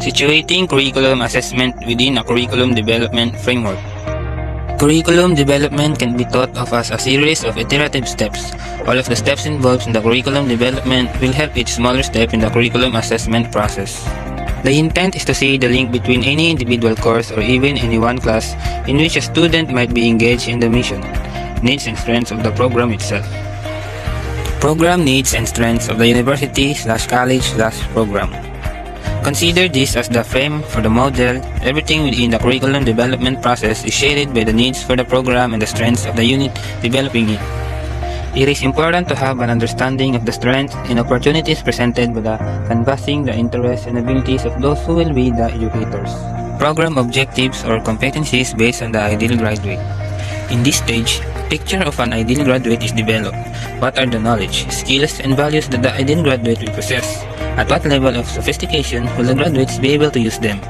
Situating curriculum assessment within a curriculum development framework. Curriculum development can be thought of as a series of iterative steps. All of the steps involved in the curriculum development will help each smaller step in the curriculum assessment process. The intent is to see the link between any individual course or even any one class in which a student might be engaged in the mission, needs and strengths of the program itself. Program needs and strengths of the university/college/program. Consider this as the frame for the model. Everything within the curriculum development process is shaded by the needs for the program and the strengths of the unit developing it. It is important to have an understanding of the strengths and opportunities presented by the canvassing the interests and abilities of those who will be the educators. Program objectives or competencies based on the ideal graduate. In this stage, a picture of an ideal graduate is developed. What are the knowledge, skills, and values that the ideal graduate will possess? At what level of sophistication will the graduates be able to use them?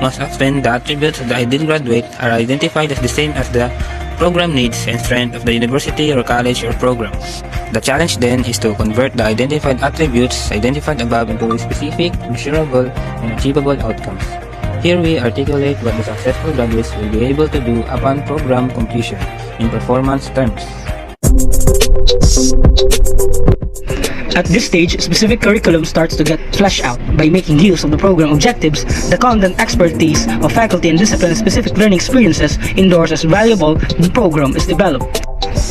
Most often, the attributes of the ideal graduate are identified as the same as the program needs and strength of the university or college or program. The challenge then is to convert the identified attributes identified above into specific, measurable, and achievable outcomes. Here we articulate what the successful graduates will be able to do upon program completion in performance terms. At this stage, specific curriculum starts to get fleshed out by making use of the program objectives, the content expertise of faculty and discipline-specific learning experiences indoors as valuable the program is developed.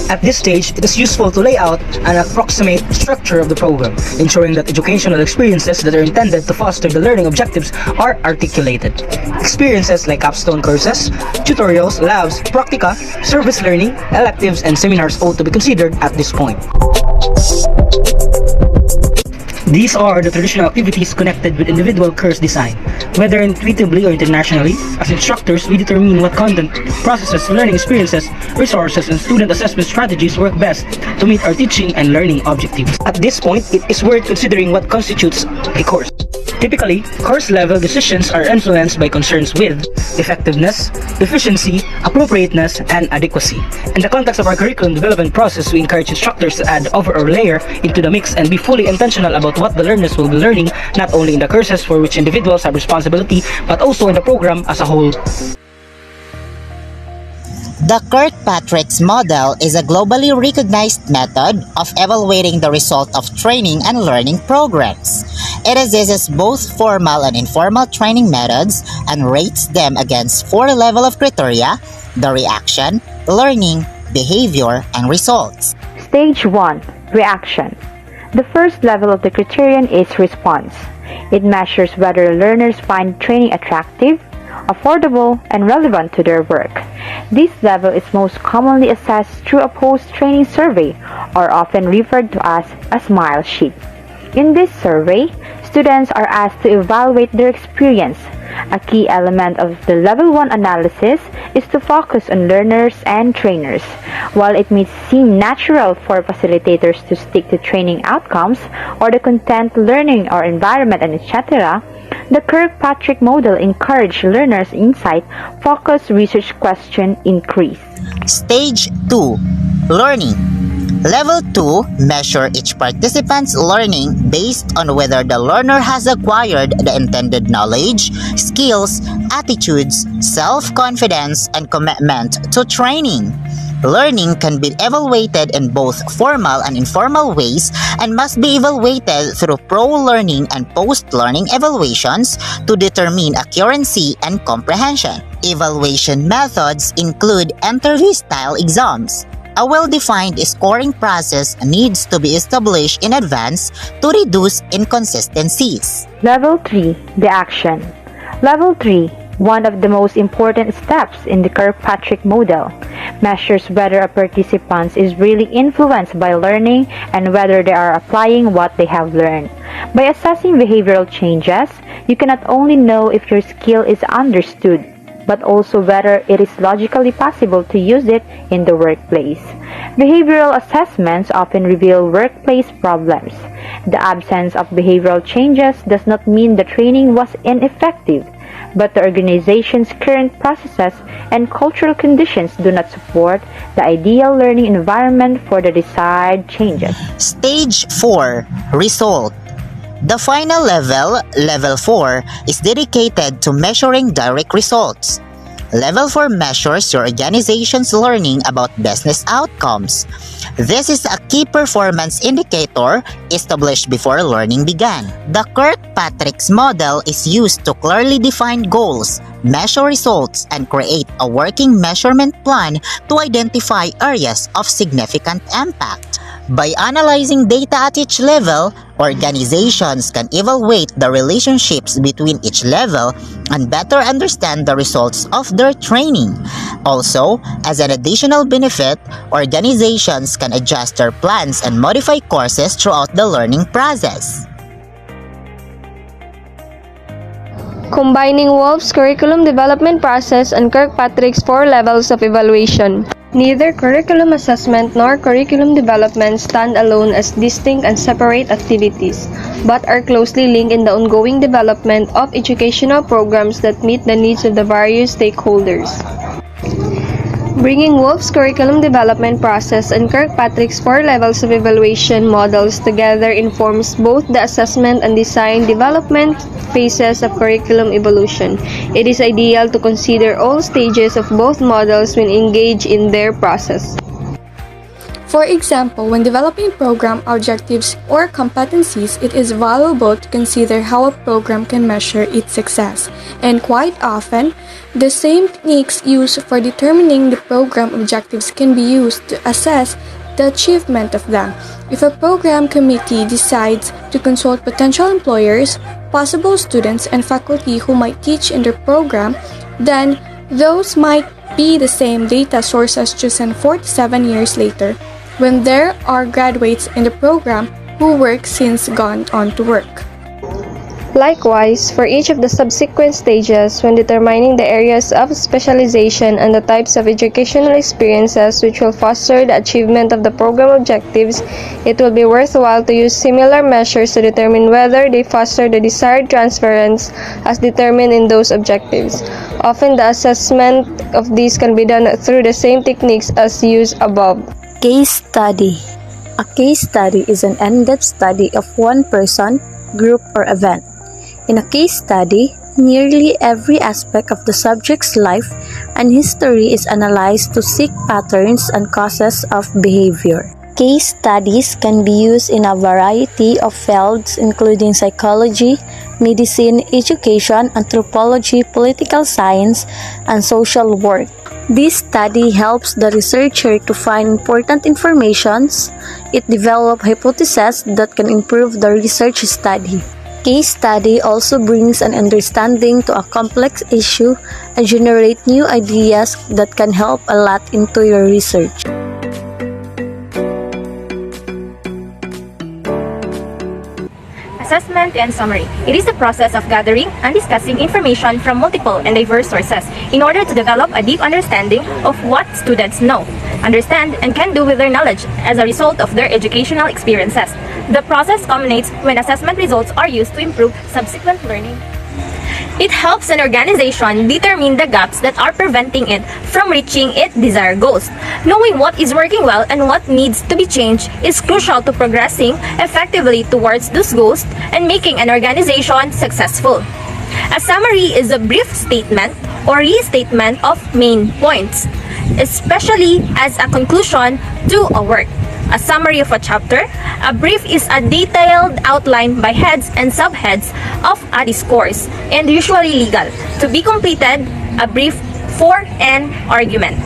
At this stage, it is useful to lay out an approximate structure of the program, ensuring that educational experiences that are intended to foster the learning objectives are articulated. Experiences like capstone courses, tutorials, labs, practica, service learning, electives, and seminars ought to be considered at this point. These are the traditional activities connected with individual course design. Whether intuitively or internationally, as instructors, we determine what content, processes, learning experiences, resources, and student assessment strategies work best to meet our teaching and learning objectives. At this point, it is worth considering what constitutes a course. Typically, course-level decisions are influenced by concerns with effectiveness, efficiency, appropriateness, and adequacy. In the context of our curriculum development process, we encourage instructors to add over or layer into the mix and be fully intentional about what the learners will be learning, not only in the courses for which individuals have responsibility, but also in the program as a whole. The Kirkpatrick's model is a globally recognized method of evaluating the result of training and learning programs. It assesses both formal and informal training methods and rates them against four levels of criteria: the reaction, learning, behavior, and results. Stage 1. Reaction. The first level of the criterion is response. It measures whether learners find training attractive, affordable, and relevant to their work. This level is most commonly assessed through a post-training survey, or often referred to as a SMILE sheet. In this survey, students are asked to evaluate their experience. A key element of the Level 1 analysis is to focus on learners and trainers. While it may seem natural for facilitators to stick to training outcomes or the content, learning, or environment, and etc., the Kirkpatrick model encourages learners' insight, focus, research question increase. Stage 2. Learning. Level 2 measure each participant's learning based on whether the learner has acquired the intended knowledge, skills, attitudes, self-confidence, and commitment to training. Learning can be evaluated in both formal and informal ways and must be evaluated through pro-learning and post-learning evaluations to determine accuracy and comprehension. Evaluation methods include interview-style exams. A well-defined scoring process needs to be established in advance to reduce inconsistencies. Level 3. Reaction. Level 3, one of the most important steps in the Kirkpatrick model, measures whether a participant is really influenced by learning and whether they are applying what they have learned. By assessing behavioral changes, you can not only know if your skill is understood, but also whether it is logically possible to use it in the workplace. Behavioral assessments often reveal workplace problems. The absence of behavioral changes does not mean the training was ineffective, but the organization's current processes and cultural conditions do not support the ideal learning environment for the desired changes. Stage 4. Result. The final level, Level 4, is dedicated to measuring direct results. Level 4 measures your organization's learning about business outcomes. This is a key performance indicator established before learning began. The Kirkpatrick's model is used to clearly define goals, measure results, and create a working measurement plan to identify areas of significant impact. By analyzing data at each level, organizations can evaluate the relationships between each level and better understand the results of their training. Also, as an additional benefit, organizations can adjust their plans and modify courses throughout the learning process. Combining Wolf's curriculum development process and Kirkpatrick's 4 levels of evaluation. Neither curriculum assessment nor curriculum development stand alone as distinct and separate activities, but are closely linked in the ongoing development of educational programs that meet the needs of the various stakeholders. Bringing Wolf's curriculum development process and Kirkpatrick's 4 levels of evaluation models together informs both the assessment and design development phases of curriculum evolution. It is ideal to consider all stages of both models when engaged in their process. For example, when developing program objectives or competencies, it is valuable to consider how a program can measure its success. And quite often, the same techniques used for determining the program objectives can be used to assess the achievement of them. If a program committee decides to consult potential employers, possible students, and faculty who might teach in their program, then those might be the same data sources chosen 4 to 7 years later, when there are graduates in the program who work since gone on to work. Likewise, for each of the subsequent stages, when determining the areas of specialization and the types of educational experiences which will foster the achievement of the program objectives, it will be worthwhile to use similar measures to determine whether they foster the desired transference as determined in those objectives. Often, the assessment of these can be done through the same techniques as used above. Case study. A case study is an in-depth study of one person, group, or event. In a case study, nearly every aspect of the subject's life and history is analyzed to seek patterns and causes of behavior. Case studies can be used in a variety of fields including psychology, medicine, education, anthropology, political science, and social work. This study helps the researcher to find important information. It develops hypotheses that can improve the research study. Case study also brings an understanding to a complex issue and generate new ideas that can help a lot into your research. Assessment and summary. It is the process of gathering and discussing information from multiple and diverse sources in order to develop a deep understanding of what students know, understand, and can do with their knowledge as a result of their educational experiences. The process culminates when assessment results are used to improve subsequent learning. It helps an organization determine the gaps that are preventing it from reaching its desired goals. Knowing what is working well and what needs to be changed is crucial to progressing effectively towards those goals and making an organization successful. A summary is a brief statement or restatement of main points, especially as a conclusion to a work. A summary of a chapter. A brief is a detailed outline by heads and subheads of a discourse, and usually legal. To be completed, a brief for an argument.